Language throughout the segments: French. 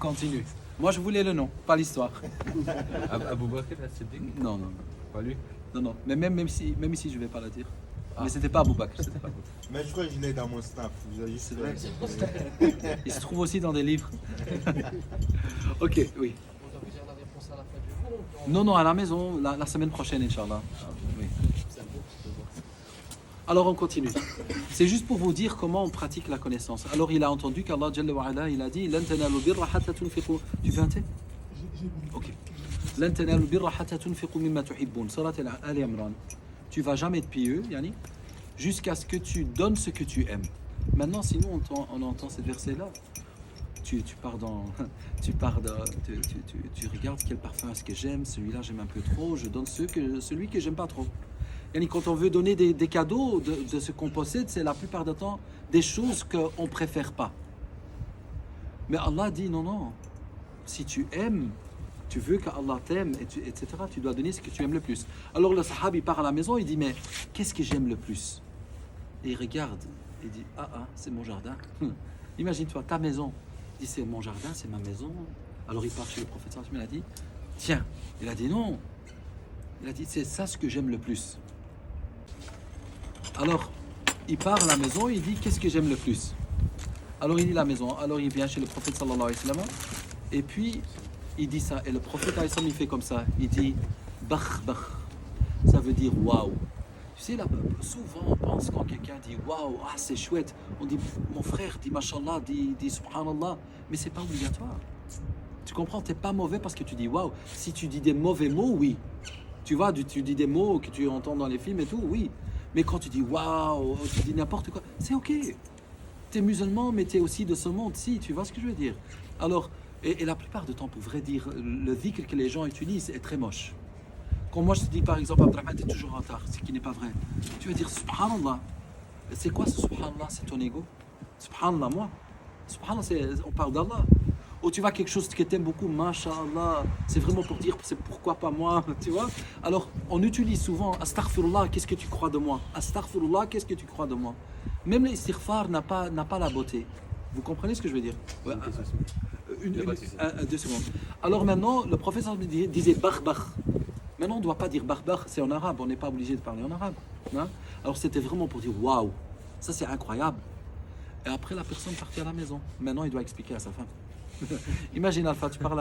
continue. Moi, je voulais le nom, pas l'histoire. Abu Bakr as-Siddiq? Non, non, Pas lui? non, non. Mais même ici, je vais pas la dire. Mais c'était pas Abu Bakr, c'était pas Abu Bakr. Mais je crois que je l'ai dans mon snap. Vous avez C'est vrai. fait. Il se trouve aussi dans des livres. Ok, oui. Vous avez déjà la réponse à la fin du cours ou Non, non, à la maison, la semaine prochaine, Inch'Allah. Oui. Alors on continue. C'est juste pour vous dire comment on pratique la connaissance. Alors il a entendu qu'Allah Jalla wa Ala, il a dit Lan tanalu birra hatta tunfiqu. Tu veux un thé? Ok. Lan tanalu birra hatta tunfiqu mimma tuhibbun. Surat Al Imran. Tu vas jamais être pieux, Yani, jusqu'à ce que tu donnes ce que tu aimes. Maintenant, si nous on entend ce verset-là, tu pars dans, tu regardes quel parfum est-ce que j'aime, celui-là j'aime un peu trop, je donne celui que j'aime pas trop. Yani, quand on veut donner des cadeaux de ce qu'on possède, c'est la plupart du temps des choses qu'on préfère pas. Mais Allah dit non, non, si tu aimes, tu veux qu'Allah t'aime, etc., tu dois donner ce que tu aimes le plus. Alors le sahab, il part à la maison, il dit mais qu'est-ce que j'aime le plus? Et il regarde, il dit c'est mon jardin. Imagine-toi, ta maison. Il dit c'est mon jardin, c'est ma maison. Alors il part chez le prophète, il a dit tiens, il a dit non. Il a dit c'est ça ce que j'aime le plus. Alors il part à la maison, il dit qu'est-ce que j'aime le plus? Alors il dit la maison, alors il vient chez le prophète sallallahu alayhi wa sallam, et puis il dit ça, et le prophète alayhi wa sallam, il fait comme ça, il dit bakh bakh, ça veut dire waouh. Tu sais, là, souvent on pense quand quelqu'un dit waouh, c'est chouette, on dit mon frère, dit mashallah, dit subhanallah, mais c'est pas obligatoire. Tu comprends, t'es pas mauvais parce que tu dis waouh. Si tu dis des mauvais mots, oui. Tu vois, tu dis des mots que tu entends dans les films et tout, oui. Mais quand tu dis waouh, tu dis n'importe quoi, c'est ok. T'es musulman, mais t'es aussi de ce monde-ci, tu vois ce que je veux dire? Alors, et la plupart du temps, pour vrai dire, le dhikr que les gens utilisent est très moche. Quand moi je te dis par exemple, Abdrahman, t'es toujours en retard, ce qui n'est pas vrai. Tu vas dire subhanallah. C'est quoi ce subhanallah? C'est ton ego? Subhanallah, moi. Subhanallah, on parle d'Allah. Ou tu vois quelque chose que t'aimes beaucoup, masha'Allah, c'est vraiment pour dire, c'est pourquoi pas moi, tu vois? Alors, on utilise souvent astaghfirullah, qu'est-ce que tu crois de moi? Astaghfirullah, qu'est-ce que tu crois de moi? Même l'istighfar n'a pas la beauté. Vous comprenez ce que je veux dire? Ouais. 2 secondes. Alors maintenant, le prophète disait barbar. Maintenant, on ne doit pas dire barbar, c'est en arabe, on n'est pas obligé de parler en arabe. Hein? Alors c'était vraiment pour dire waouh, ça c'est incroyable. Et après, la personne partit à la maison. Maintenant, il doit expliquer à sa femme. Imagine Alpha, tu pars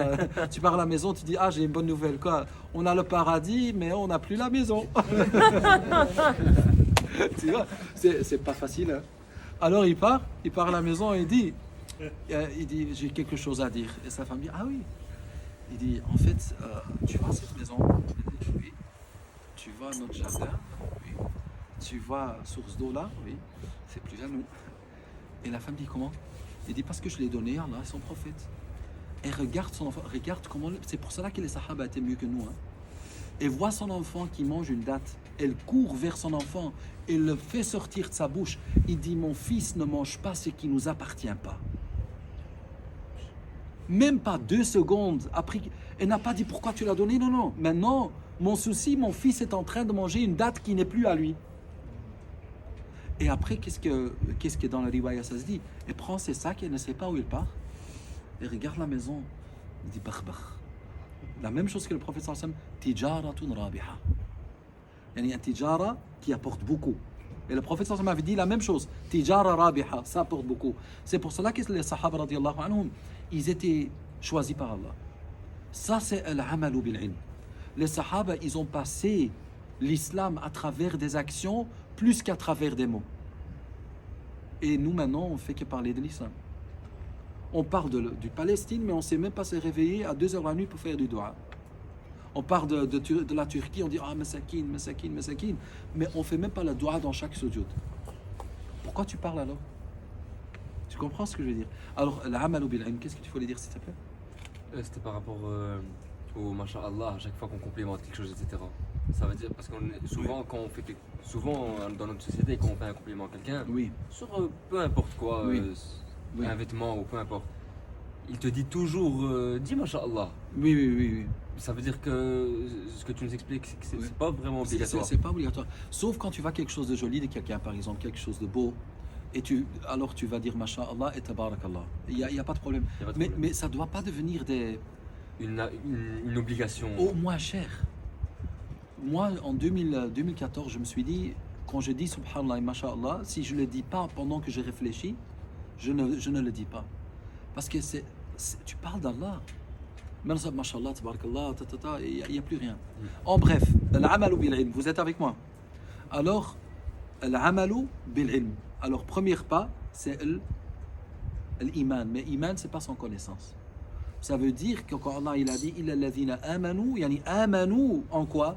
à la maison, tu dis j'ai une bonne nouvelle, quoi. On a le paradis, mais on n'a plus la maison. Tu vois, c'est pas facile. Hein? Alors il part à la maison et il dit j'ai quelque chose à dire. Et sa femme dit oui. Il dit en fait, tu vois cette maison? Il dit oui. Tu vois notre jardin? Oui. Tu vois source d'eau là? Oui. C'est plus à nous. Et la femme dit comment? Il dit parce que je l'ai donné à Allah et son prophète. Et regarde son enfant, regarde comment. C'est pour cela que les sahaba étaient mieux que nous. Hein. Et voit son enfant qui mange une date. Elle court vers son enfant et le fait sortir de sa bouche. Il dit mon fils ne mange pas ce qui ne nous appartient pas. Même pas 2 secondes après. Elle n'a pas dit pourquoi tu l'as donné. Non, non. Maintenant, mon souci, mon fils est en train de manger une date qui n'est plus à lui. Et après, qu'est-ce que dans la riwaya ça se dit? Elle prend ses sacs, elle ne sait pas où il part. Elle regarde la maison. Il dit barbar. La même chose que le prophète sallallahu alayhi wa sallam. Tijaratun rabiha. Il y a un tijara qui apporte beaucoup. Et le prophète sallallahu alayhi wa sallam avait dit la même chose. Tijara rabiha, ça apporte beaucoup. C'est pour cela que les sahaba radiyallahu anhum, ils étaient choisis par Allah. Ça c'est al-amalu bil-ilm. Les sahaba, ils ont passé l'islam à travers des actions plus qu'à travers des mots. Et nous maintenant, on fait que parler de l'islam. On parle du Palestine, mais on ne sait même pas se réveiller à 2h la nuit pour faire du dua. On parle de la Turquie, on dit masakin, masakin, masakin, mais on ne fait même pas la dua dans chaque sujoud. Pourquoi tu parles alors? Tu comprends ce que je veux dire? Alors, l'amalu bil-ilm, qu'est-ce que tu voulais dire s'il te plaît? C'était par rapport au masha'Allah, à chaque fois qu'on complimente quelque chose, etc. Ça veut dire, parce qu'on souvent, quand on fait souvent dans notre société, quand on fait un compliment à quelqu'un, Oui. sur peu importe quoi, Oui. un vêtement ou peu importe, il te dit toujours dis masha'Allah. Oui, oui, oui, oui. Ça veut dire que ce que tu nous expliques, c'est que c'est pas vraiment obligatoire. C'est pas obligatoire. Sauf quand tu vois quelque chose de joli de quelqu'un, par exemple, quelque chose de beau. alors tu vas dire Masha'Allah et Tabarakallah. Il n'y a pas de problème. Y a pas de Mais, problème. mais ça ne doit pas devenir Une obligation. au moins cher. Moi, en 2014, je me suis dit, quand je dis Subhanallah et Masha'Allah, si je ne le dis pas pendant que j'ai réfléchi, je ne le dis pas. Parce que tu parles d'Allah. Même ça, Masha'Allah, Tabarakallah, il n'y a plus rien. En bref, l'amalu bil-ilm, vous êtes avec moi? Alors, l'amalu bil-ilm. Alors, premier pas, c'est l'iman. Mais iman, ce n'est pas sans connaissance. Ça veut dire que quand Allah il a dit « Illa alladhina amanu », yani amanu en quoi?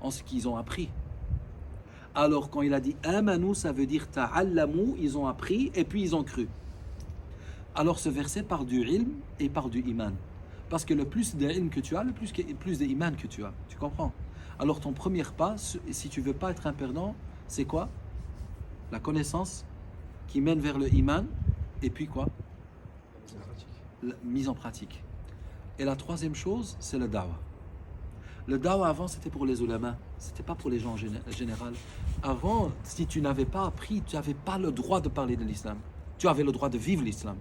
En ce qu'ils ont appris. Alors, quand il a dit « amanu », ça veut dire « ta'allamu », ils ont appris et puis ils ont cru. Alors, ce verset part du ilm et part du iman. Parce que le plus d'ilm que tu as, le plus d'iman que tu as. Tu comprends? Alors, ton premier pas, si tu veux pas être un perdant, c'est quoi? La connaissance qui mène vers le iman et puis quoi? La mise en pratique. Et la troisième chose, c'est le dawa. Le dawa avant, c'était pour les ulama, c'était pas pour les gens en général. Avant, si tu n'avais pas appris, tu n'avais pas le droit de parler de l'islam. Tu avais le droit de vivre l'islam.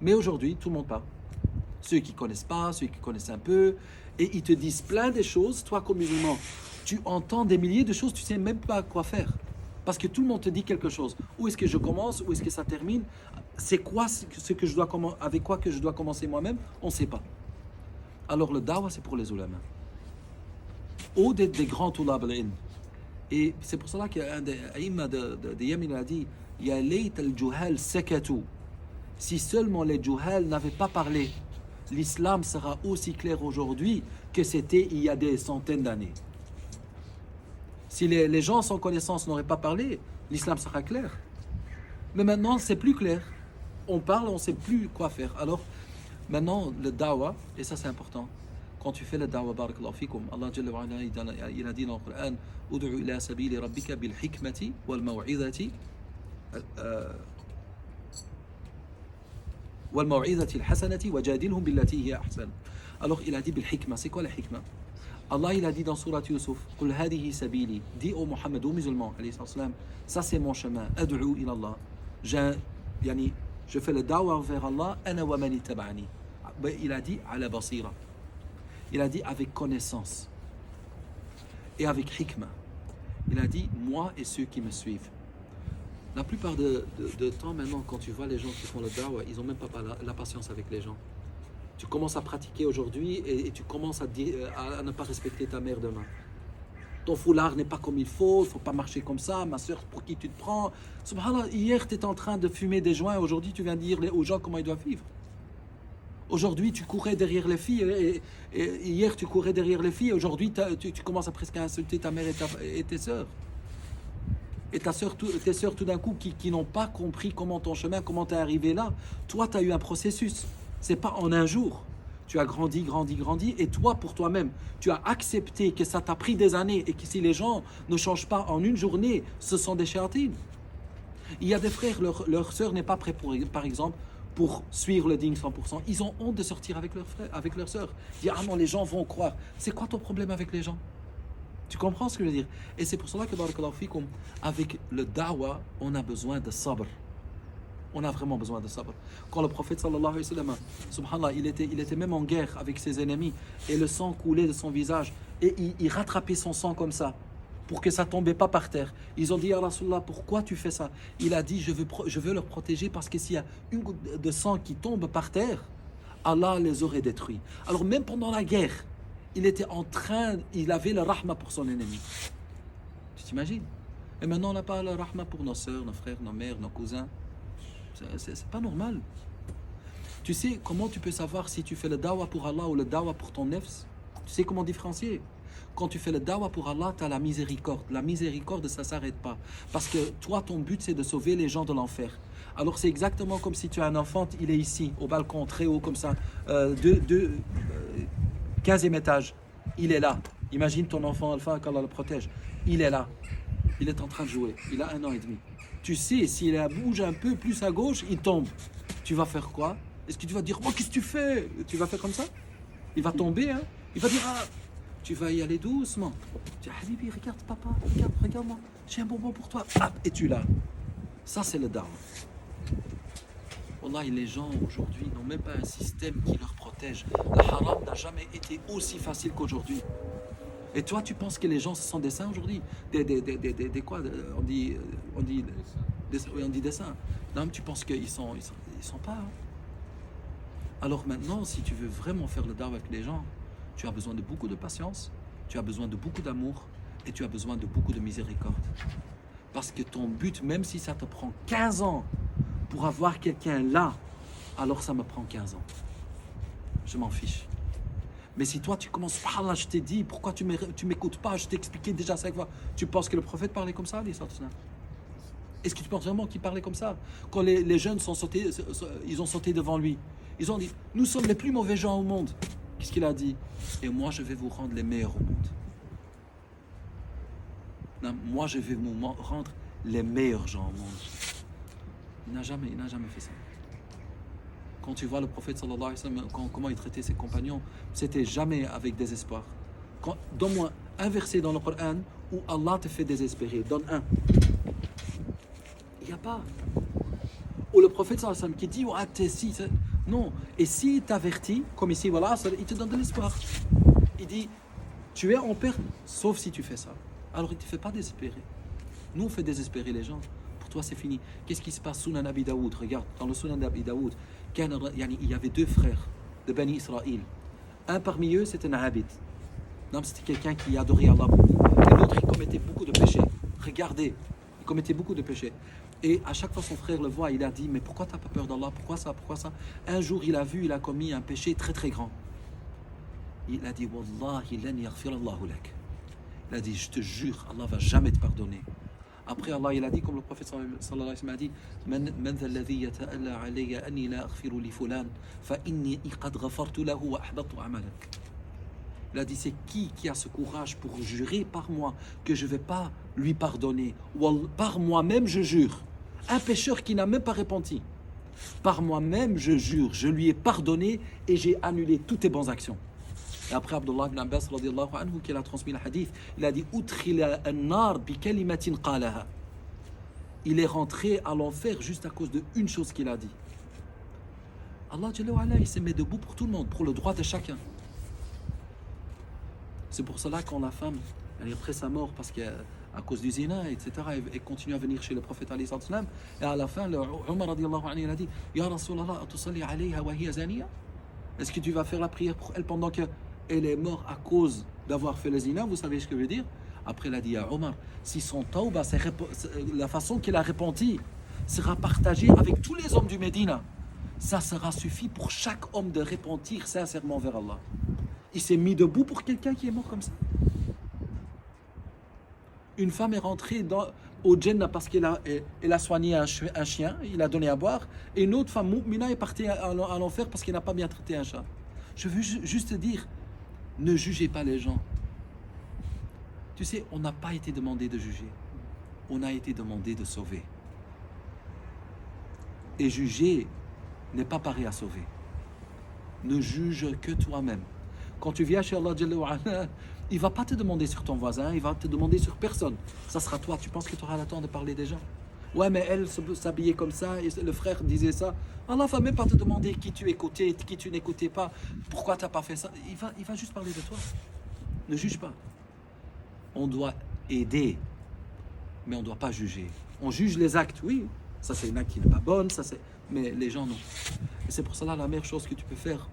Mais aujourd'hui, tout le monde parle. Ceux qui connaissent pas, ceux qui connaissent un peu, et ils te disent plein de choses. Toi, comme musulman, tu entends des milliers de choses, tu sais même pas quoi faire. Parce que tout le monde te dit quelque chose. Où est-ce que je commence? Où est-ce que ça termine? C'est quoi ce que je dois avec quoi que je dois commencer moi-même? On ne sait pas. Alors le dawa, c'est pour les ulama. Ou des grands tulab al-ilm. Et c'est pour cela qu'il y a un des aïmma de Yémen a dit « Ya layt al-juhal sakatu » Si seulement les juhal n'avaient pas parlé, l'islam sera aussi clair aujourd'hui que c'était il y a des centaines d'années. Si les gens sans connaissance n'auraient pas parlé, l'islam sera clair. Mais maintenant, c'est plus clair. On parle, on ne sait plus quoi faire. Alors, maintenant, le dawa, et ça c'est important, quand tu fais le dawa, barakallahu fikum, Allah Jalla wa ala, il a dit dans le Coran, « Ud'u ila sabili rabbika bil hikmati wal maw'idati wal maw'idati al-hasanati wajadilhum billati hiya ahsan. » Alors, il a dit bil hikma. C'est quoi la hikma? Allah il a dit dans Surat Yusuf, Qul hadihi sabili, dis au Mohammed, aux musulmans, ça c'est mon chemin, ad'u ila Allah. Je fais le dawa vers Allah, ana wa man ittaba'ani. Il a dit ala basira. Il a dit avec connaissance et avec hikma. Il a dit moi et ceux qui me suivent. La plupart de temps maintenant, quand tu vois les gens qui font le dawa, ils n'ont même pas la patience avec les gens. Tu commences à pratiquer aujourd'hui et tu commences à ne pas respecter ta mère demain. Ton foulard n'est pas comme il faut pas marcher comme ça, ma soeur, pour qui tu te prends? Subhanallah, hier tu étais en train de fumer des joints, aujourd'hui tu viens dire aux gens comment ils doivent vivre. Aujourd'hui tu courais derrière les filles, et hier tu courais derrière les filles, aujourd'hui tu commences à presque insulter ta mère et tes sœurs. Et tes sœurs tout d'un coup qui n'ont pas compris comment ton chemin, comment tu es arrivé là. Toi tu as eu un processus. C'est pas en un jour. Tu as grandi, et toi, pour toi-même, tu as accepté que ça t'a pris des années et que si les gens ne changent pas en une journée, ce sont des chéatines. Il y a des frères, leur sœur n'est pas prête, par exemple, pour suivre le digne 100%. Ils ont honte de sortir avec leur frère, avec leur sœur. Dire, ah non, les gens vont croire. C'est quoi ton problème avec les gens? Tu comprends ce que je veux dire? Et c'est pour cela que, barakallahu fikum, avec le dawa, on a besoin de sabr. On a vraiment besoin de sabr. Quand le prophète sallallahu alayhi wa sallam, subhanallah, il était même en guerre avec ses ennemis et le sang coulait de son visage et il rattrapait son sang comme ça pour que ça ne tombait pas par terre. Ils ont dit, ya Rasulallah, pourquoi tu fais ça? Il a dit, je veux leur protéger parce que s'il y a une goutte de sang qui tombe par terre, Allah les aurait détruits. Alors même pendant la guerre, il avait le rahma pour son ennemi. Tu t'imagines? Et maintenant on n'a pas le rahma pour nos sœurs, nos frères, nos mères, nos cousins. C'est pas normal. Tu sais comment tu peux savoir si tu fais le dawa pour Allah ou le dawa pour ton nefs? Tu sais comment différencier? Quand tu fais le dawa pour Allah, tu as la miséricorde. La miséricorde, ça ne s'arrête pas. Parce que toi, ton but, c'est de sauver les gens de l'enfer. Alors c'est exactement comme si tu as un enfant, il est ici, au balcon, très haut comme ça, 15e étage. Il est là. Imagine ton enfant Alpha, qu'Allah le protège. Il est là. Il est en train de jouer. Il a 1 an et demi. Tu sais, s'il bouge un peu plus à gauche, il tombe. Tu vas faire quoi? Est-ce que tu vas dire, oh, qu'est-ce que tu fais? Tu vas faire comme ça? Il va tomber, hein? Il va dire, ah, tu vas y aller doucement. Tu dis, Habibi, regarde papa, regarde-moi, j'ai un bonbon pour toi. Ah, et tu l'as. Ça, c'est le da'wah. Wallahi, les gens aujourd'hui n'ont même pas un système qui leur protège. Le haram n'a jamais été aussi facile qu'aujourd'hui. Et toi, tu penses que les gens, ce sont des saints aujourd'hui? Des quoi? On dit des saints. Non, mais tu penses qu'ils sont pas. Hein. Alors maintenant, si tu veux vraiment faire le da'wah avec les gens, tu as besoin de beaucoup de patience, tu as besoin de beaucoup d'amour et tu as besoin de beaucoup de miséricorde. Parce que ton but, même si ça te prend 15 ans pour avoir quelqu'un là, alors ça me prend 15 ans. Je m'en fiche. Mais si toi tu commences, subhanallah, je t'ai dit, pourquoi tu m'écoutes pas, je t'ai expliqué déjà 5 fois. Tu penses que le prophète parlait comme ça, les sallallahu alayhi wa sallam? Est-ce que tu penses vraiment qu'il parlait comme ça? Quand les jeunes sont sautés, ils ont sauté devant lui. Ils ont dit, nous sommes les plus mauvais gens au monde. Qu'est-ce qu'il a dit? Et moi je vais vous rendre les meilleurs au monde. Non, moi je vais vous rendre les meilleurs gens au monde. Il n'a jamais fait ça. Quand tu vois le prophète sallallahu alayhi wa sallam, comment il traitait ses compagnons, c'était jamais avec désespoir. Donne-moi un verset dans le Coran où Allah te fait désespérer. Donne un. Il n'y a pas. Ou le prophète sallallahu alayhi wa sallam qui dit, ah, t'es si. Non. Et s'il t'avertit, comme ici, voilà, il te donne de l'espoir. Il dit, tu es en perte, sauf si tu fais ça. Alors il ne te fait pas désespérer. Nous, on fait désespérer les gens. Pour toi, c'est fini. Qu'est-ce qui se passe sous Sunan Abi Daoud? Regarde, dans le Sunan Abi Daoud, il y avait 2 frères de Bani Israël. Un parmi eux, c'était un abid. C'était quelqu'un qui adorait Allah beaucoup. Et l'autre, il commettait beaucoup de péchés. Regardez, il commettait beaucoup de péchés. Et à chaque fois, son frère le voit, il a dit, mais pourquoi tu n'as pas peur d'Allah? Pourquoi ça? Pourquoi ça? Un jour, il a commis un péché très très grand. Il a dit, Wallahi lan yaghfir Allahu lak. Il a dit, je te jure, Allah va jamais te pardonner. Après, Allah, il a dit, comme le prophète sallallahu alayhi wa sallam a dit, Man dha alladhi yata'alla alayya anni la aghfiru li fulan, fa inni qad ghafartu lahu wa ahbattu amalak. Il a dit, c'est qui a ce courage pour jurer par moi que je ne vais pas lui pardonner? Ou par moi-même, je jure. Un pécheur qui n'a même pas repenti. Par moi-même, je jure, je lui ai pardonné et j'ai annulé toutes tes bonnes actions. Et après, Abdullah ibn Abbas, radiyallahu anhu, qui a transmis le hadith, il a dit, Udkhila an-nar bi kalimatin qalaha. Il est rentré à l'enfer juste à cause d'une chose qu'il a dit. Allah, il s'est mis debout pour tout le monde, pour le droit de chacun. C'est pour cela quand la femme, elle est après sa mort, parce qu'à cause du zina, etc., elle continue à venir chez le prophète, et à la fin, le Umar, radiyallahu anhu, il a dit, Ya Rasulallah, atusalli alayha wa hiya zaniya? Est-ce que tu vas faire la prière pour elle pendant qu'elle est morte à cause d'avoir fait le zina? Vous savez ce que je veux dire? Après, il a dit à Omar, si son tauba, la façon qu'il a repenti, sera partagée avec tous les hommes du Médina, ça sera suffi pour chaque homme de repentir sincèrement vers Allah. Il s'est mis debout pour quelqu'un qui est mort comme ça. Une femme est rentrée au Jannah parce qu'elle a soigné un chien, il a donné à boire, et une autre femme, Mu'mina, est partie à l'enfer parce qu'elle n'a pas bien traité un chat. Je veux juste te dire, ne jugez pas les gens. Tu sais, on n'a pas été demandé de juger, on a été demandé de sauver. Et juger n'est pas pareil à sauver. Ne juge que toi-même. Quand tu viens chez Allah, il ne va pas te demander sur ton voisin, il va te demander sur personne. Ça sera toi. Tu penses que tu auras le temps de parler des gens? Ouais, mais elle s'habillait comme ça, et le frère disait ça. Allah ne va même pas te demander qui tu écoutais, qui tu n'écoutais pas, pourquoi tu n'as pas fait ça. Il va juste parler de toi. Ne juge pas. On doit aider, mais on ne doit pas juger. On juge les actes, oui. Ça, c'est une acte qui n'est pas bonne, mais les gens, non. Et c'est pour cela la meilleure chose que tu peux faire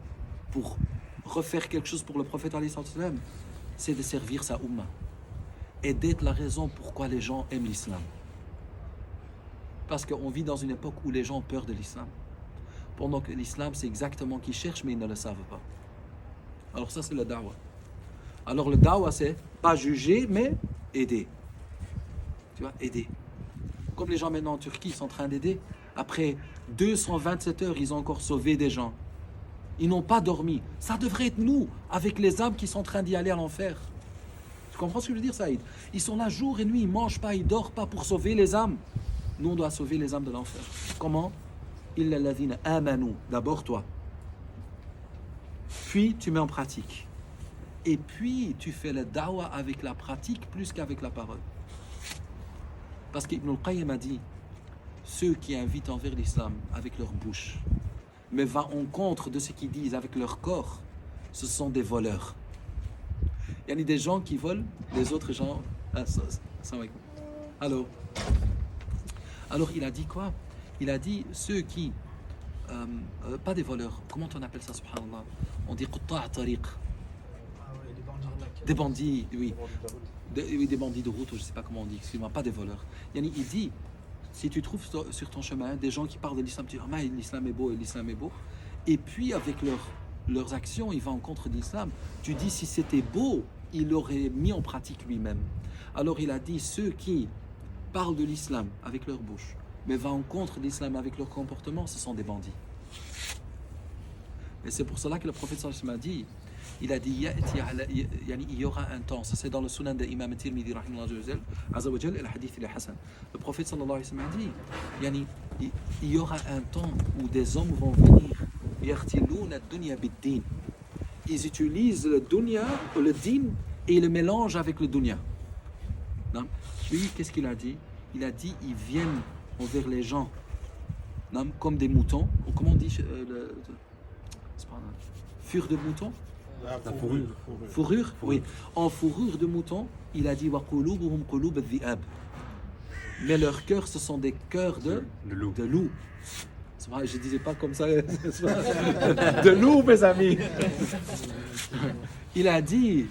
pour refaire quelque chose pour le prophète, c'est de servir sa Ummah et d'être la raison pourquoi les gens aiment l'islam. Parce qu'on vit dans une époque où les gens ont peur de l'islam. Pendant que l'islam, c'est exactement qu'ils cherchent, mais ils ne le savent pas. Alors ça, c'est le da'wah. Alors le da'wah, c'est pas juger, mais aider. Tu vois, aider. Comme les gens maintenant en Turquie sont en train d'aider, après 227 heures, ils ont encore sauvé des gens. Ils n'ont pas dormi. Ça devrait être nous, avec les âmes qui sont en train d'y aller à l'enfer. Tu comprends ce que je veux dire, Saïd? Ils sont là jour et nuit, ils ne mangent pas, ils ne dorment pas pour sauver les âmes. Nous, on doit sauver les âmes de l'enfer. Comment? Illa alladhina amanu. D'abord toi. Puis tu mets en pratique. Et puis tu fais le da'wah avec la pratique plus qu'avec la parole. Parce qu'Ibn al-Qayyim a dit, ceux qui invitent envers l'islam avec leur bouche, mais va en contre de ce qu'ils disent avec leur corps, ce sont des voleurs. Il y a des gens qui volent, les autres gens... Ah, ça va. Alors, il a dit quoi? Il a dit ceux qui... pas des voleurs, comment on appelle ça, subhanallah? On dit qutta' tariq. Ah ouais, les bandits arnaqueurs. Des bandits, oui. Oui, des bandits de route, je ne sais pas comment on dit, excuse-moi, pas des voleurs. Il dit, si tu trouves sur ton chemin des gens qui parlent de l'islam, tu dis, ah, mais l'islam est beau, et l'islam est beau. Et puis, avec leurs actions, il va en contre de l'islam. Tu dis, si c'était beau, il l'aurait mis en pratique lui-même. Alors, il a dit, ceux qui parlent de l'islam avec leur bouche, mais va en contre de l'islam avec leur comportement, ce sont des bandits. Et c'est pour cela que le prophète sallallahu alayhi wa sallam a dit, il a dit, il y aura un temps, ça c'est dans le sunan de Imam Tirmidhi, azawajal, et le hadith il est Hassan. Le prophète sallallahu alayhi wa sallam a dit, il y aura un temps où des hommes vont venir, ils utilisent le dunya, le din, et ils le mélangent avec le dunya. Non? Lui, qu'est-ce qu'il a dit? Il a dit, ils viennent envers les gens, non? Comme des moutons, ou comment on dit, fure de mouton? La fourrure. Fourrure, oui. En fourrure de mouton, il a dit wa qulubuhum qulub adh-dhi'ab. Mais leurs cœurs, ce sont des cœurs de loup. C'est vrai, je disais pas comme ça. De loup, mes amis. Il a dit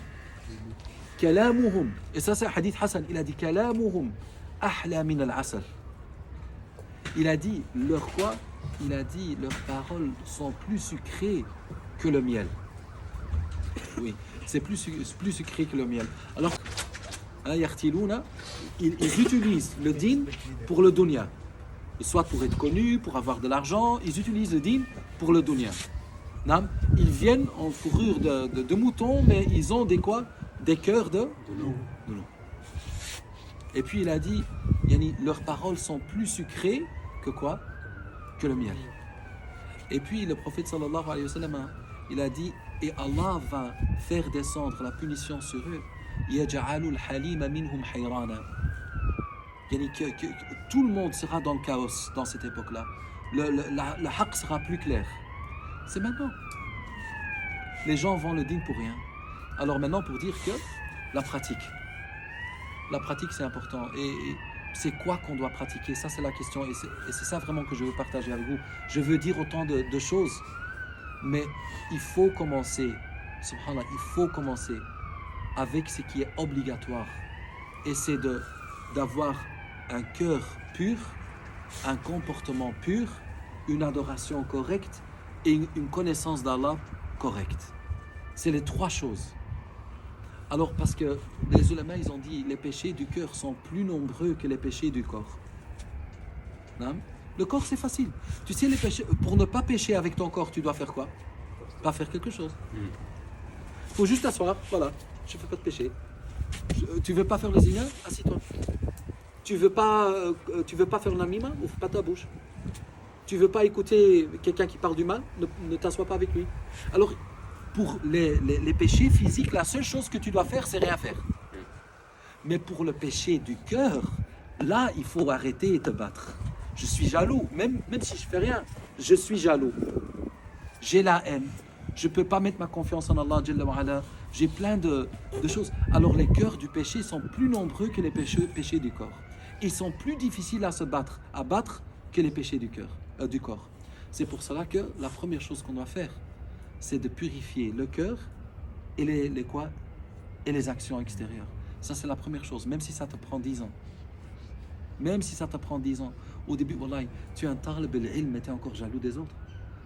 kalamuhum, et ça c'est un hadith Hassan, il a dit kalamuhum ahla min al-asal. Il a dit leur quoi? Il a dit leurs paroles sont plus sucrées que le miel. Oui, c'est plus sucré que le miel. Alors, ils utilisent le din pour le dunya. Soit pour être connus, pour avoir de l'argent, ils utilisent le din pour le dunya. Ils viennent en fourrure de mouton, mais ils ont des quoi? Des cœurs de loup. Et puis il a dit, leurs paroles sont plus sucrées que quoi? Que le miel. Et puis le prophète sallallahu alayhi wa sallam, il a dit, et Allah va faire descendre la punition sur eux. يَجْعَلُ الْحَلِيمَ مِنْهُمْ حَيْرَانًا. Que tout le monde sera dans le chaos dans cette époque-là. Le haqq sera plus clair. C'est maintenant. Les gens vont le din pour rien. Alors maintenant, pour dire que la pratique c'est important. Et c'est quoi qu'on doit pratiquer? Ça c'est la question. Et c'est ça vraiment que je veux partager avec vous. Je veux dire autant de choses. Mais il faut commencer, subhanallah, il faut commencer avec ce qui est obligatoire. Et c'est d'avoir un cœur pur, un comportement pur, une adoration correcte et une connaissance d'Allah correcte. C'est les trois choses. Alors parce que les ulama, ils ont dit les péchés du cœur sont plus nombreux que les péchés du corps. Non? Le corps, c'est facile. Tu sais, les péchés, pour ne pas pécher avec ton corps, tu dois faire quoi? Pas faire quelque chose. Il faut juste t'asseoir. Voilà, je ne fais pas de péché. Tu veux pas faire le zina? Assis-toi. Tu veux pas faire l'amima? Ouvre pas ta bouche. Tu veux pas écouter quelqu'un qui parle du mal? Ne t'assois pas avec lui. Alors, pour les péchés physiques, la seule chose que tu dois faire, c'est rien faire. Mais pour le péché du cœur, là, il faut arrêter et te battre. Je suis jaloux, même si je fais rien, je suis jaloux. J'ai la haine. Je ne peux pas mettre ma confiance en Allah, Jalla wa ala. J'ai plein de choses. Alors les cœurs du péché sont plus nombreux que les péchés du corps. Ils sont plus difficiles à battre que les péchés du corps. C'est pour cela que la première chose qu'on doit faire, c'est de purifier le cœur et les actions extérieures. Ça, c'est la première chose, même si ça te prend 10 ans. Même si ça te prend 10 ans. Au début, wallahi, tu es un talib al-ilm, mais tu es encore jaloux des autres.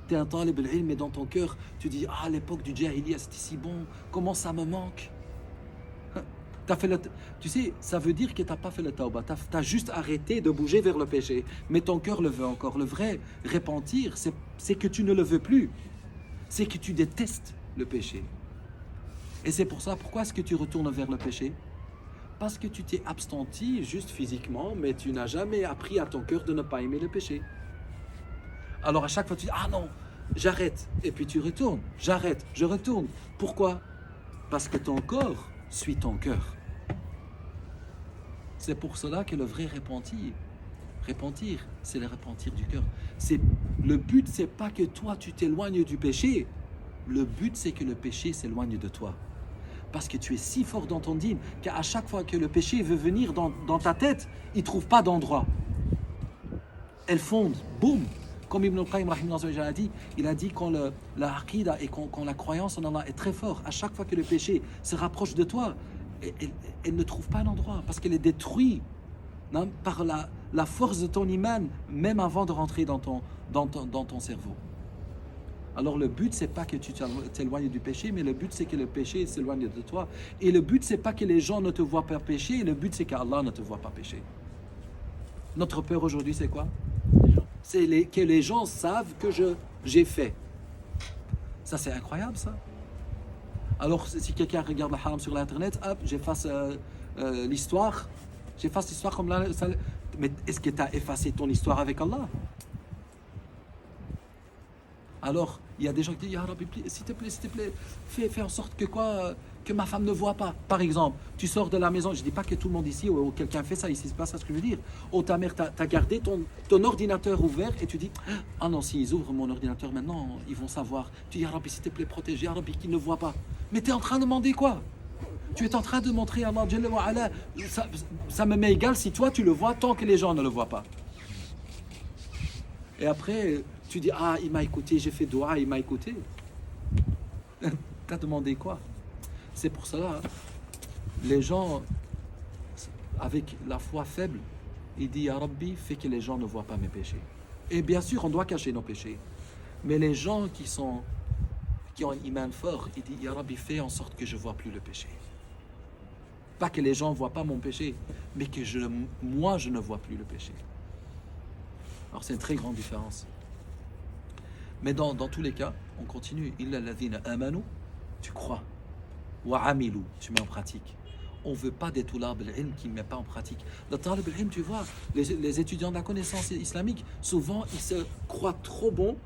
Tu es un talib al-ilm, mais dans ton cœur, tu dis, ah, l'époque du jahiliya, c'était si bon, comment ça me manque. Tu sais, ça veut dire que tu n'as pas fait le tawbah, tu as juste arrêté de bouger vers le péché, mais ton cœur le veut encore. Le vrai repentir, c'est que tu ne le veux plus, c'est que tu détestes le péché. Et c'est pour ça, pourquoi est-ce que tu retournes vers le péché? Parce que tu t'es abstenti juste physiquement, mais tu n'as jamais appris à ton cœur de ne pas aimer le péché. Alors à chaque fois tu dis, ah non, j'arrête, et puis tu retournes, j'arrête, je retourne. Pourquoi? Parce que ton corps suit ton cœur. C'est pour cela que le vrai repenti, Repentir, c'est le repentir du cœur. Le but, c'est pas que toi, tu t'éloignes du péché. Le but, c'est que le péché s'éloigne de toi. Parce que tu es si fort dans ton dîme qu'à chaque fois que le péché veut venir dans ta tête, il ne trouve pas d'endroit. Elle fonde, boum. Comme Ibn al-Qayyim a dit, il a dit quand la aqida et quand la croyance en Allah est très forte, à chaque fois que le péché se rapproche de toi, elle ne trouve pas d'endroit parce qu'elle est détruite par la force de ton iman, même avant de rentrer dans ton cerveau. Alors le but, c'est pas que tu t'éloignes du péché, mais le but, c'est que le péché s'éloigne de toi. Et le but, c'est pas que les gens ne te voient pas pécher, le but, c'est qu'Allah ne te voit pas pécher. Notre peur aujourd'hui, c'est quoi? C'est que les gens savent que j'ai fait. Ça, c'est incroyable, ça. Alors, si quelqu'un regarde le haram sur l'internet, hop, j'efface l'histoire. J'efface l'histoire comme là. Mais est-ce que tu as effacé ton histoire avec Allah? Alors, il y a des gens qui disent, Ya Rabbi, s'il te plaît, fais en sorte que ma femme ne voit pas. Par exemple, tu sors de la maison, je ne dis pas que tout le monde ici, ou quelqu'un fait ça ici, c'est pas ça ce que je veux dire. Ou ta mère t'a gardé ton ordinateur ouvert et tu dis, ah non, s'ils ouvrent mon ordinateur maintenant, ils vont savoir. Tu dis, Ya Rabbi, s'il te plaît, protège, Ya Rabbi, qu'ils ne voient pas. Mais tu es en train de demander quoi? Tu es en train de montrer à Allah, Jalla wa ala, ça me met égal si toi tu le vois tant que les gens ne le voient pas. Et après, tu dis, ah, il m'a écouté, j'ai fait doua, il m'a écouté. T'as demandé quoi? C'est pour cela, les gens, avec la foi faible, ils disent, Ya Rabbi, fais que les gens ne voient pas mes péchés. Et bien sûr, on doit cacher nos péchés. Mais les gens qui ont un iman fort, ils disent, Ya Rabbi, fais en sorte que je ne vois plus le péché. Pas que les gens ne voient pas mon péché, mais que moi, je ne vois plus le péché. Alors, c'est une très grande différence. Mais dans tous les cas, on continue. Illa alladhina amanu, tu crois. Wa amilu, tu mets en pratique. On ne veut pas des toulab al-ilm qui ne met pas en pratique. Le talib al-ilm, tu vois, les étudiants de la connaissance islamique, souvent, ils se croient trop bons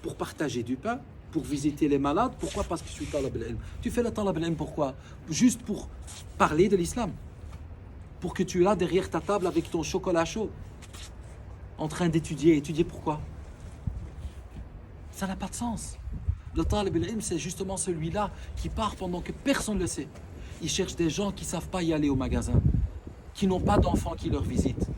pour partager du pain, pour visiter les malades. Pourquoi? Parce que je suis talib al-ilm. Tu fais le talib al-ilm pourquoi? Juste pour parler de l'islam. Pour que tu es là derrière ta table avec ton chocolat chaud, en train d'étudier. Étudier pourquoi? Ça n'a pas de sens. Le talib al-ilm, c'est justement celui-là qui part pendant que personne ne le sait. Il cherche des gens qui ne savent pas y aller au magasin, qui n'ont pas d'enfants qui leur visitent.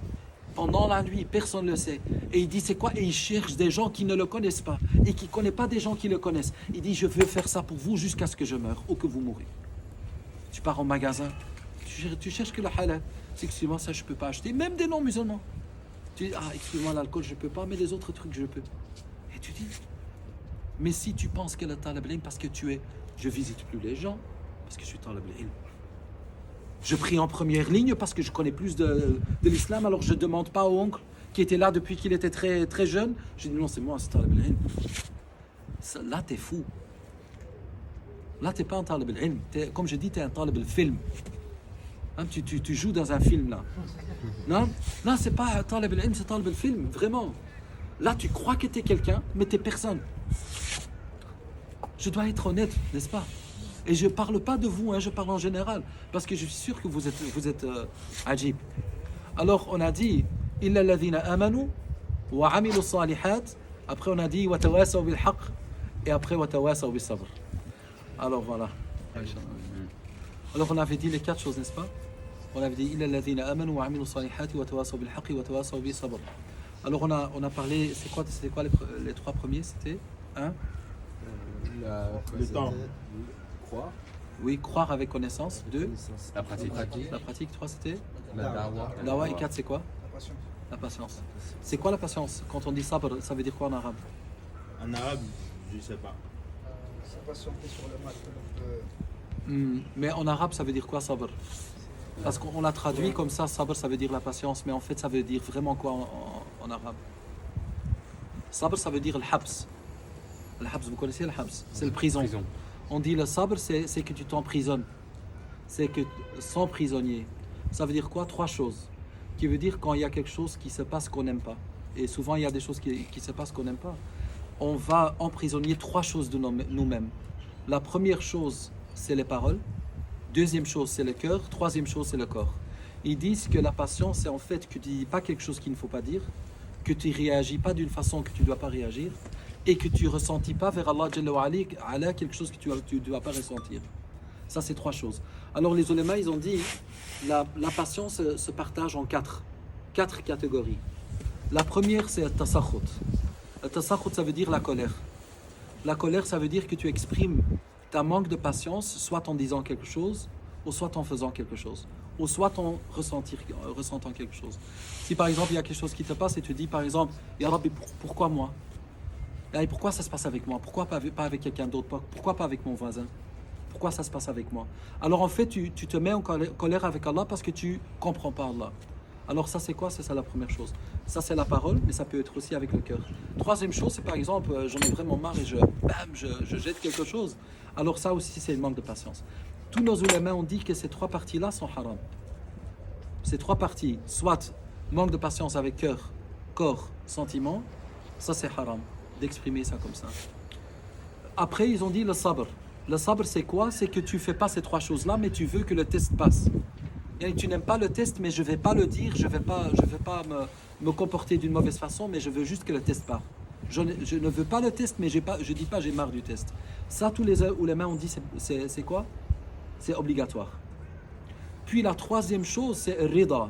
Pendant la nuit, personne ne le sait. Et il dit, c'est quoi? Et il cherche des gens qui ne le connaissent pas et qui ne connaissent pas des gens qui le connaissent. Il dit, je veux faire ça pour vous jusqu'à ce que je meure ou que vous mourrez. Tu pars au magasin, tu cherches que le halal. C'est excuse-moi, ça je ne peux pas acheter, même des non-musulmans. Tu dis, ah, excuse-moi, l'alcool je ne peux pas, mais les autres trucs je peux. Et tu dis, mais si tu penses que le talib al-ilm, parce que je visite plus les gens, parce que je suis talib al-ilm. Je prie en première ligne parce que je connais plus de l'islam, alors je ne demande pas au oncle qui était là depuis qu'il était très, très jeune. Je dis non, c'est moi, c'est talib al-ilm. Là, t'es fou. Là, t'es pas un talib al-ilm. Comme je dis, t'es un talib al-film. Hein, tu joues dans un film, là. Non, là, c'est pas un talib al-ilm, c'est talib al-film, vraiment. Là, tu crois que t'es quelqu'un, mais t'es personne. Je dois être honnête, n'est-ce pas? Et je ne parle pas de vous, hein, je parle en général, parce que je suis sûr que vous êtes ajib. Alors on a dit, illa alladhina amanu wa amilu salihat. Après on a dit, wa tawasaw bil haqq. Et après, wa tawasaw bis sabr. Alors voilà. Alors on avait dit les 4 choses, n'est-ce pas? On avait dit, illa alladhina amanu wa amilu salihat wa tawasaw bil haqq wa tawasaw bis sabr. Alors on a parlé, c'est quoi les 3 premiers? C'était le temps. Croire. Oui, croire avec connaissance. 2, La pratique. la pratique. 3, c'était La dawa. dawa. Et 4, c'est quoi? La passion. La patience. C'est quoi la patience? Quand on dit sabr, ça veut dire quoi en arabe? En arabe, je ne sais pas. C'est patienter sur le mal que l'on peut. Mais en arabe, ça veut dire quoi sabr? Parce qu'on l'a traduit comme ça, sabr, ça veut dire la patience, mais en fait, ça veut dire vraiment quoi en arabe? Sabr, ça veut dire le habs. Le habs, vous connaissez le habs? C'est le prison. On dit le sabr, c'est que tu t'emprisonnes. C'est que sans prisonnier. Ça veut dire quoi? 3 choses. Qui veut dire quand il y a quelque chose qui se passe qu'on n'aime pas. Et souvent, il y a des choses qui se passent qu'on n'aime pas. On va emprisonner 3 choses de nous-mêmes. La première chose, c'est les paroles. Deuxième chose, c'est le cœur. Troisième chose, c'est le corps. Ils disent que la patience, c'est en fait que tu dis pas quelque chose qu'il ne faut pas dire, que tu réagis pas d'une façon que tu ne dois pas réagir, et que tu ressentis pas vers Allah Jalla wa Ala quelque chose que tu ne dois pas ressentir. Ça, c'est 3 choses. Alors, les ulémas, ils ont dit la patience se partage en 4 catégories. La première, c'est le tasakhut. Le tasakhut, ça veut dire la colère. La colère, ça veut dire que tu exprimes ta manque de patience, soit en disant quelque chose, ou soit en faisant quelque chose, ou soit en ressentant quelque chose. Si par exemple, il y a quelque chose qui te passe et tu dis par exemple, Ya Rabbi, pourquoi moi? Et pourquoi ça se passe avec moi? Pourquoi pas avec quelqu'un d'autre? Pourquoi pas avec mon voisin? Pourquoi ça se passe avec moi? Alors en fait, tu te mets en colère avec Allah parce que tu comprends pas Allah. Alors ça, c'est quoi? C'est ça la première chose. Ça, c'est la parole, mais ça peut être aussi avec le cœur. Troisième chose, c'est par exemple, j'en ai vraiment marre et je jette quelque chose. Alors ça aussi, c'est le manque de patience. Tous nos ulémas ont dit que ces 3 parties-là sont haram. Ces 3 parties, soit manque de patience avec cœur, corps, sentiment, ça c'est haram, d'exprimer ça comme ça. Après, ils ont dit le sabr. Le sabr, c'est quoi? C'est que tu fais pas ces 3 choses-là, mais tu veux que le test passe. Et tu n'aimes pas le test, mais je vais pas le dire, je vais pas me comporter d'une mauvaise façon, mais je veux juste que le test parte. Je ne veux pas le test, mais je dis pas j'ai marre du test. Ça, tous les ulémas ont dit c'est quoi? C'est obligatoire. Puis la troisième chose, c'est rida.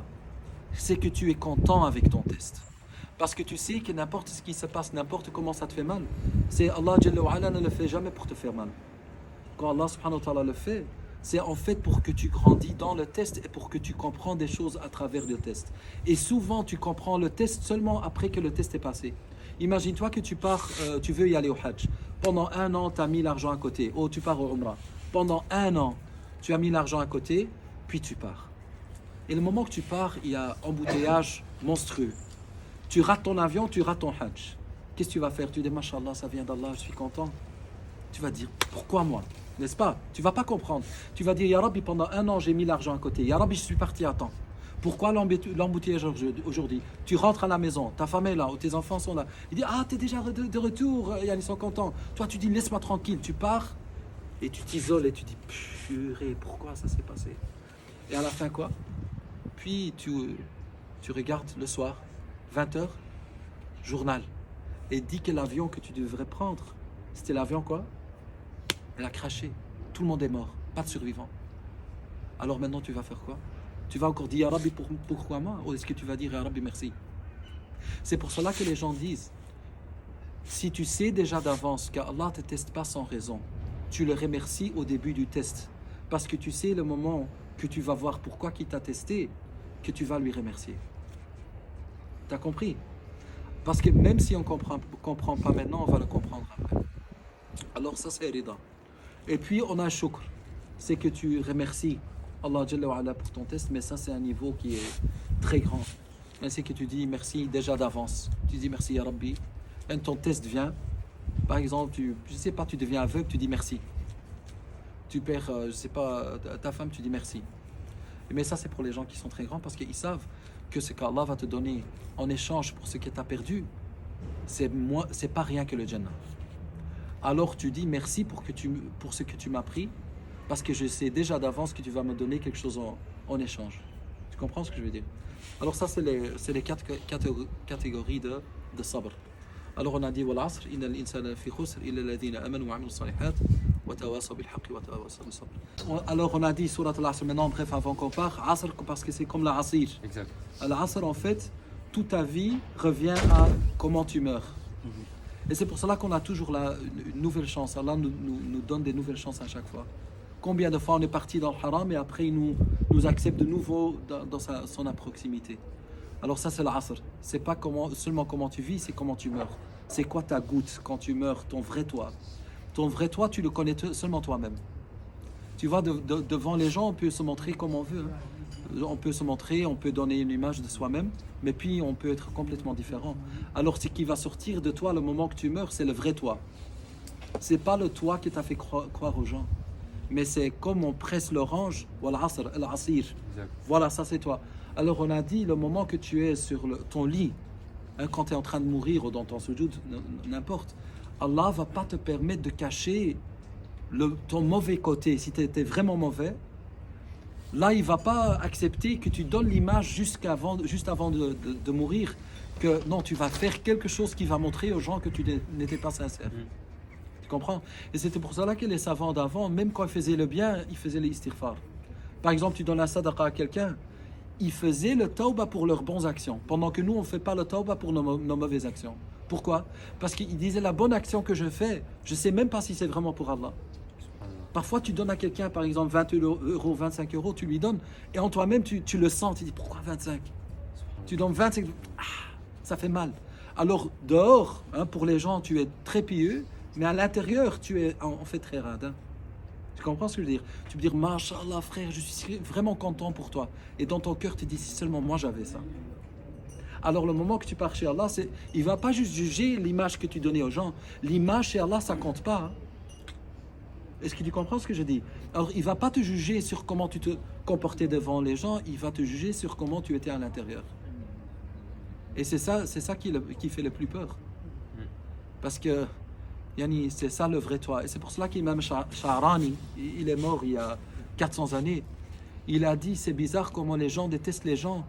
C'est que tu es content avec ton test. Parce que tu sais que n'importe ce qui se passe, n'importe comment ça te fait mal, c'est Allah Jalla wa Ala ne le fait jamais pour te faire mal. Quand Allah subhanahu wa ta'ala le fait, c'est en fait pour que tu grandis dans le test et pour que tu comprends des choses à travers le test. Et souvent, tu comprends le test seulement après que le test est passé. Imagine-toi que tu pars, tu veux y aller au Hajj. Pendant 1 an, tu as mis l'argent à côté. Oh, tu pars au Umrah. Pendant 1 an, tu as mis l'argent à côté, puis tu pars. Et le moment que tu pars, il y a embouteillage monstrueux. Tu rates ton avion, tu rates ton Hajj. Qu'est-ce que tu vas faire? Tu dis, Mashallah, ça vient d'Allah, je suis content. Tu vas dire, pourquoi moi? N'est-ce pas? Tu vas pas comprendre. Tu vas dire, Ya Rabbi, pendant 1 an, j'ai mis l'argent à côté. Ya Rabbi, je suis parti à temps. Pourquoi l'embouteillage aujourd'hui? Tu rentres à la maison, ta femme est là, ou tes enfants sont là. Il dit, ah, t'es déjà de retour, ils sont contents. Toi, tu dis, laisse-moi tranquille. Tu pars et tu t'isoles et tu dis, purée, pourquoi ça s'est passé? Et à la fin, quoi? Puis tu regardes le soir, 20h, journal, et dit que l'avion que tu devrais prendre, c'était l'avion quoi? Elle a craché. Tout le monde est mort. Pas de survivants. Alors maintenant, tu vas faire quoi? Tu vas encore dire, Ya Rabbi, pourquoi moi? Ou est-ce que tu vas dire, Ya Rabbi, merci? C'est pour cela que les gens disent, si tu sais déjà d'avance qu'Allah ne te teste pas sans raison, tu le remercies au début du test. Parce que tu sais le moment que tu vas voir pourquoi il t'a testé, que tu vas lui remercier. T'as compris? Parce que même si on comprend pas maintenant, on va le comprendre après. Alors ça c'est Rida. Et puis on a Shukr. C'est que tu remercies Allah Jalla wa Ala pour ton test, mais ça c'est un niveau qui est très grand. C'est que tu dis merci déjà d'avance. Tu dis merci Ya Rabbi. Quand ton test vient, par exemple, je sais pas, tu deviens aveugle, tu dis merci. Tu perds, je sais pas, ta femme, tu dis merci. Mais ça c'est pour les gens qui sont très grands parce qu'ils savent que ce qu'Allah va te donner en échange pour ce que tu as perdu, c'est pas rien que le Jannah. Alors tu dis merci pour ce que tu m'as pris, parce que je sais déjà d'avance que tu vas me donner quelque chose en échange. Tu comprends ce que je veux dire? Alors ça, c'est les 4 catégories de sabr. Alors on a dit wal asr innal insana fi khusr illa alladhina amanu wa amilus salihat wa tawasaw bil haqqi wa tawasaw bis sabr. Alors on a dit surat al-asr maintenant, bref, avant qu'on part, asr parce que c'est comme la asir. Exact. Al-asr en fait, toute ta vie revient à comment tu meurs. Et c'est pour cela qu'on a toujours une nouvelle chance. Allah nous donne des nouvelles chances à chaque fois. Combien de fois on est parti dans le haram et après il nous accepte de nouveau dans son proximité. Alors ça c'est l'asr. C'est pas seulement comment tu vis, c'est comment tu meurs. C'est quoi ta goutte quand tu meurs, ton vrai toi. Ton vrai toi, tu le connais seulement toi-même. Tu vois, devant les gens, on peut se montrer comme on veut. On peut se montrer, on peut donner une image de soi-même, mais puis on peut être complètement différent. Alors ce qui va sortir de toi le moment que tu meurs, c'est le vrai toi. C'est pas le toi qui t'a fait croire aux gens, mais c'est comme on presse l'orange, voilà, al-asir. Voilà, ça c'est toi. Alors on a dit, le moment que tu es sur ton lit, quand tu es en train de mourir ou dans ton sujoud, n'importe, Allah va pas te permettre de cacher ton mauvais côté. Si tu étais vraiment mauvais, Là, il ne va pas accepter que tu donnes l'image juste avant de mourir, que non, tu vas faire quelque chose qui va montrer aux gens que tu n'étais pas sincère. Tu comprends? Et c'était pour cela que les savants d'avant, même quand ils faisaient le bien, ils faisaient les istighfar. Par exemple, tu donnes la sadaqa à quelqu'un, ils faisaient le tawba pour leurs bonnes actions, pendant que nous, on ne fait pas le tawba pour nos mauvaises actions. Pourquoi? Parce qu'ils disaient la bonne action que je fais, je ne sais même pas si c'est vraiment pour Allah. Parfois, tu donnes à quelqu'un, par exemple, 20 euros, 25 euros, tu lui donnes, et en toi-même, tu le sens, tu dis, pourquoi 25? Tu donnes 25, ça fait mal. Alors, dehors, pour les gens, tu es très pieux, mais à l'intérieur, tu es en fait très radin. Tu comprends ce que je veux dire? Tu peux dire, Masha'Allah, frère, je suis vraiment content pour toi. Et dans ton cœur, tu dis, si seulement moi j'avais ça. Alors, le moment que tu pars chez Allah, il ne va pas juste juger l'image que tu donnais aux gens. L'image chez Allah, ça ne compte pas. Est-ce que tu comprends ce que je dis? Alors, il ne va pas te juger sur comment tu te comportais devant les gens, il va te juger sur comment tu étais à l'intérieur. Et c'est ça qui fait le plus peur. Parce que Yani, c'est ça le vrai toi. Et c'est pour cela qu'Imam Sha'rani, il est mort il y a 400 années, il a dit, c'est bizarre comment les gens détestent les gens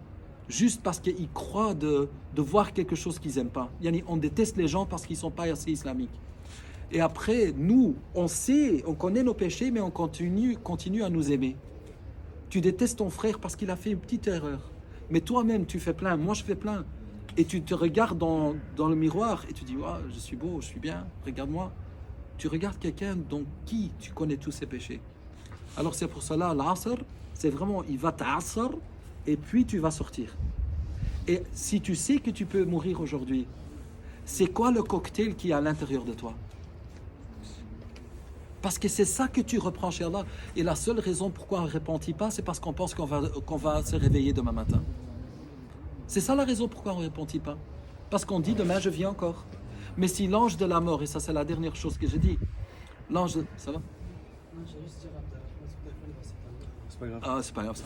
juste parce qu'ils croient de voir quelque chose qu'ils n'aiment pas. Yani, on déteste les gens parce qu'ils ne sont pas assez islamiques. Et après, nous, on sait, on connaît nos péchés, mais on continue à nous aimer. Tu détestes ton frère parce qu'il a fait une petite erreur. Mais toi-même, tu fais plein, moi je fais plein. Et tu te regardes dans le miroir et tu dis, oh, je suis beau, je suis bien, regarde-moi. Tu regardes quelqu'un dont qui tu connais tous ses péchés. Alors c'est pour cela, l'asr, c'est vraiment, il va t'asr et puis tu vas sortir. Et si tu sais que tu peux mourir aujourd'hui, c'est quoi le cocktail qui est à l'intérieur de toi? Parce que c'est ça que tu reprends chez Allah. Et la seule raison pourquoi on ne repentit pas, c'est parce qu'on pense qu'on va se réveiller demain matin. C'est ça la raison pourquoi on ne repentit pas. Parce qu'on dit demain je vis encore. Mais si l'ange de la mort, et ça c'est la dernière chose que j'ai dit, l'ange de... Ça va? Non, j'ai juste dire C'est pas grave. Ah, c'est pas grave ça.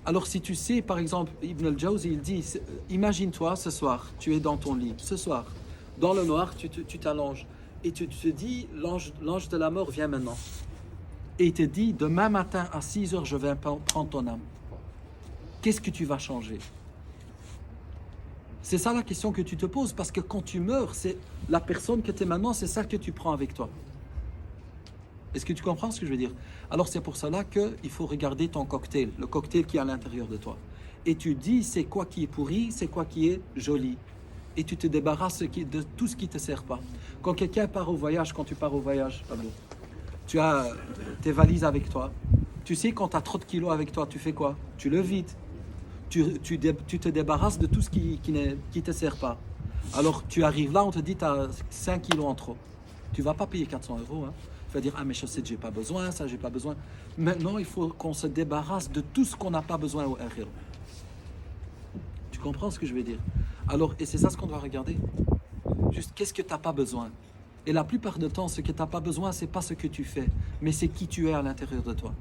Alors si tu sais, par exemple, Ibn al-Jawzi, il dit, imagine-toi ce soir, tu es dans ton lit, ce soir, dans le noir, tu t'allonges, et tu te dis, l'ange de la mort vient maintenant. Et il te dit, demain matin à 6 heures, je vais prendre ton âme. Qu'est-ce que tu vas changer? C'est ça la question que tu te poses, parce que quand tu meurs, c'est la personne que tu es maintenant, c'est ça que tu prends avec toi. Est-ce que tu comprends ce que je veux dire? Alors c'est pour cela qu'il faut regarder ton cocktail, le cocktail qui est à l'intérieur de toi. Et tu dis c'est quoi qui est pourri, c'est quoi qui est joli. Et tu te débarrasses de tout ce qui ne te sert pas. Quand quelqu'un part au voyage, quand tu pars au voyage, Pablo, tu as tes valises avec toi. Tu sais quand tu as trop de kilos avec toi, tu fais quoi? Tu le vides. Tu te débarrasses de tout ce qui ne te sert pas. Alors tu arrives là, on te dit tu as 5 kilos en trop. Tu ne vas pas payer 400 euros. Tu vas dire, ah mes chaussettes, j'ai pas besoin, ça, j'ai pas besoin. Maintenant, il faut qu'on se débarrasse de tout ce qu'on n'a pas besoin au akhir. Tu comprends ce que je veux dire? Alors, et c'est ça ce qu'on doit regarder. Juste, qu'est-ce que tu n'as pas besoin? Et la plupart du temps, ce que tu n'as pas besoin, c'est pas ce que tu fais, mais c'est qui tu es à l'intérieur de toi.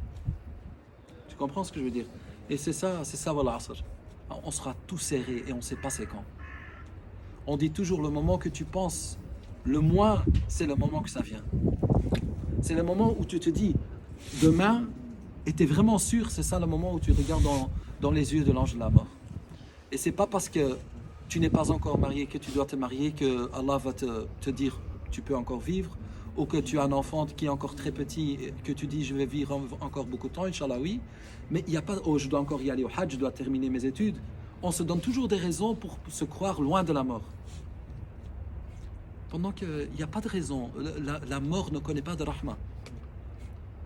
Tu comprends ce que je veux dire? Et c'est ça, voilà. On sera tous serrés et on ne sait pas c'est quand. On dit toujours le moment que tu penses le moins, c'est le moment que ça vient. C'est le moment où tu te dis demain, et tu es vraiment sûr, c'est ça le moment où tu regardes dans les yeux de l'ange de la mort. Et c'est pas parce que tu n'es pas encore marié que tu dois te marier que Allah va te dire tu peux encore vivre, ou que tu as un enfant qui est encore très petit, que tu dis je vais vivre encore beaucoup de temps, Inch'Allah oui, mais il n'y a pas oh je dois encore y aller au Hajj, je dois terminer mes études. On se donne toujours des raisons pour se croire loin de la mort. Pendant qu'il n'y a pas de raison. La mort ne connaît pas de rahma.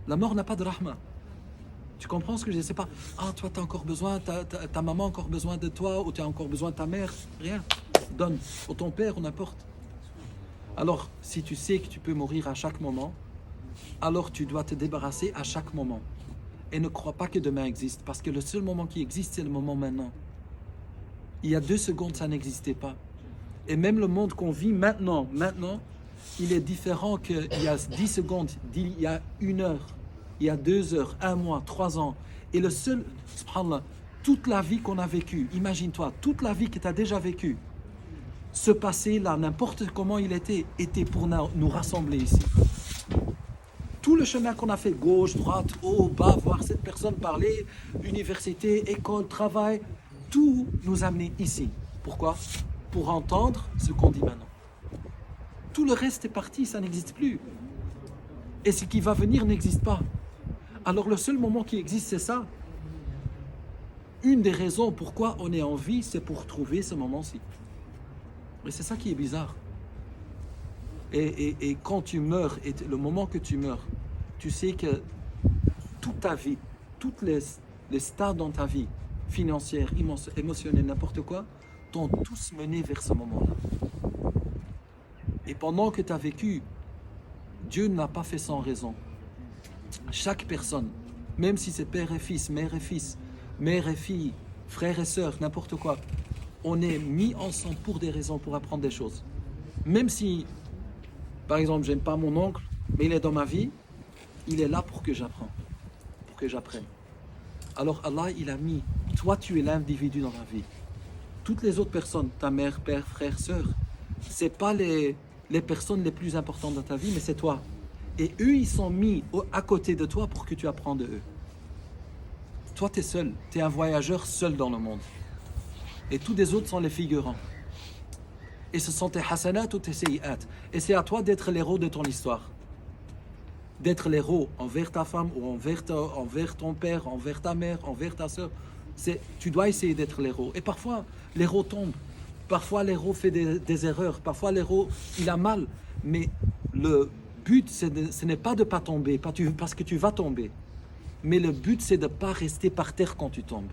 La mort n'a pas de rahma. Tu comprends ce que je dis? C'est pas, ah toi tu as encore besoin, ta maman a encore besoin de toi, ou tu as encore besoin de ta mère. Rien. Donne. Ou ton père, ou n'importe. Alors, si tu sais que tu peux mourir à chaque moment, alors tu dois te débarrasser à chaque moment. Et ne crois pas que demain existe, parce que le seul moment qui existe, c'est le moment maintenant. Il y a 2 secondes, ça n'existait pas. Et même le monde qu'on vit maintenant, il est différent qu'il y a 10 secondes, il y a 1 heure, il y a 2 heures, 1 mois, 3 ans. Et le seul, subhanallah, toute la vie qu'on a vécue, imagine-toi, toute la vie que tu as déjà vécue, ce passé-là, n'importe comment il était pour nous rassembler ici. Tout le chemin qu'on a fait, gauche, droite, haut, bas, voir cette personne parler, université, école, travail, tout nous a amené ici. Pourquoi? Pour entendre ce qu'on dit maintenant. Tout le reste est parti, ça n'existe plus. Et ce qui va venir n'existe pas. Alors le seul moment qui existe, c'est ça. Une des raisons pourquoi on est en vie, c'est pour trouver ce moment-ci. Et c'est ça qui est bizarre. Et quand tu meurs, et le moment que tu meurs, tu sais que toute ta vie, toutes les stades dans ta vie, financière, émotionnelle, n'importe quoi, t'ont tous mené vers ce moment-là. Et pendant que tu as vécu, Dieu n'a pas fait sans raison. Chaque personne, même si c'est père et fils, mère et fille, frère et sœur, n'importe quoi, on est mis ensemble pour des raisons, pour apprendre des choses. Même si, par exemple, j'aime pas mon oncle, mais il est dans ma vie, il est là pour que j'apprenne. Alors Allah, il a mis, toi tu es l'individu dans la vie. Toutes les autres personnes, ta mère, père, frère, sœur, c'est pas les personnes les plus importantes dans ta vie, mais c'est toi. Et eux, ils sont mis à côté de toi pour que tu apprennes de eux. Toi, tu es seul, tu es un voyageur seul dans le monde. Et tous les autres sont les figurants. Et ce sont tes hasanat ou tes sayyat. Et c'est à toi d'être l'héros de ton histoire. D'être l'héros envers ta femme ou envers ton père, envers ta mère, envers ta soeur. Tu dois essayer d'être l'héros. Et parfois, l'héros tombe. Parfois, l'héros fait des erreurs. Parfois, l'héros, il a mal. Mais le but, ce n'est pas de ne pas tomber, parce que tu vas tomber. Mais le but, c'est de ne pas rester par terre quand tu tombes.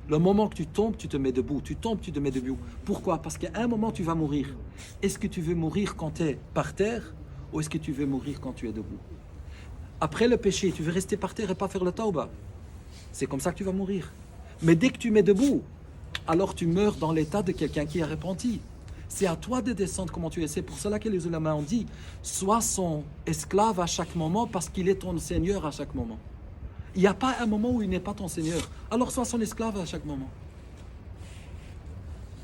Le moment que tu tombes, tu te mets debout. Tu tombes, tu te mets debout. Pourquoi? Parce qu'à un moment, tu vas mourir. Est-ce que tu veux mourir quand tu es par terre ou est-ce que tu veux mourir quand tu es debout? Après le péché, tu veux rester par terre et pas faire le tauba. C'est comme ça que tu vas mourir. Mais dès que tu mets debout, alors tu meurs dans l'état de quelqu'un qui a repenti. C'est à toi de descendre comment tu es. C'est pour cela que les ulama ont dit, sois son esclave à chaque moment parce qu'il est ton Seigneur à chaque moment. Il n'y a pas un moment où il n'est pas ton Seigneur. Alors sois son esclave à chaque moment.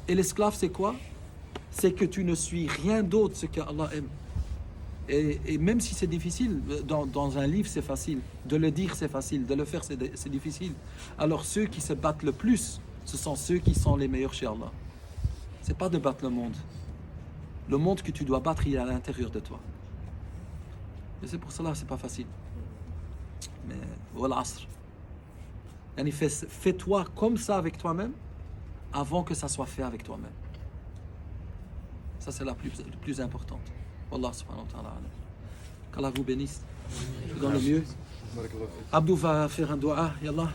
Et l'esclave, c'est quoi? C'est que tu ne suis rien d'autre ce que Allah aime. Et même si c'est difficile, dans un livre c'est facile, de le dire c'est facile, de le faire c'est difficile. Alors ceux qui se battent le plus, ce sont ceux qui sont les meilleurs chez Allah. C'est pas de battre le monde. Le monde que tu dois battre, il est à l'intérieur de toi. Et c'est pour cela que c'est pas facile. Mais voilà, fais-toi comme ça avec toi-même avant que ça soit fait avec toi-même. Ça c'est le plus importante. Wallah subhanahu wa ta'ala. Qu'Allah vous bénisse. Dans le mieux. Abdou va faire un dua. Yallah.